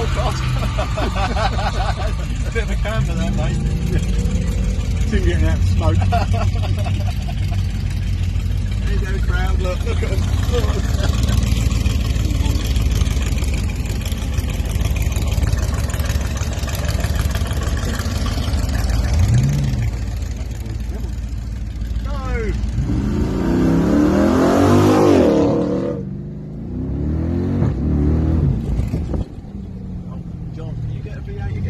Oh God! A bit of a camber there, mate. Soon getting out of smoke. There you go, crowd. Look at them.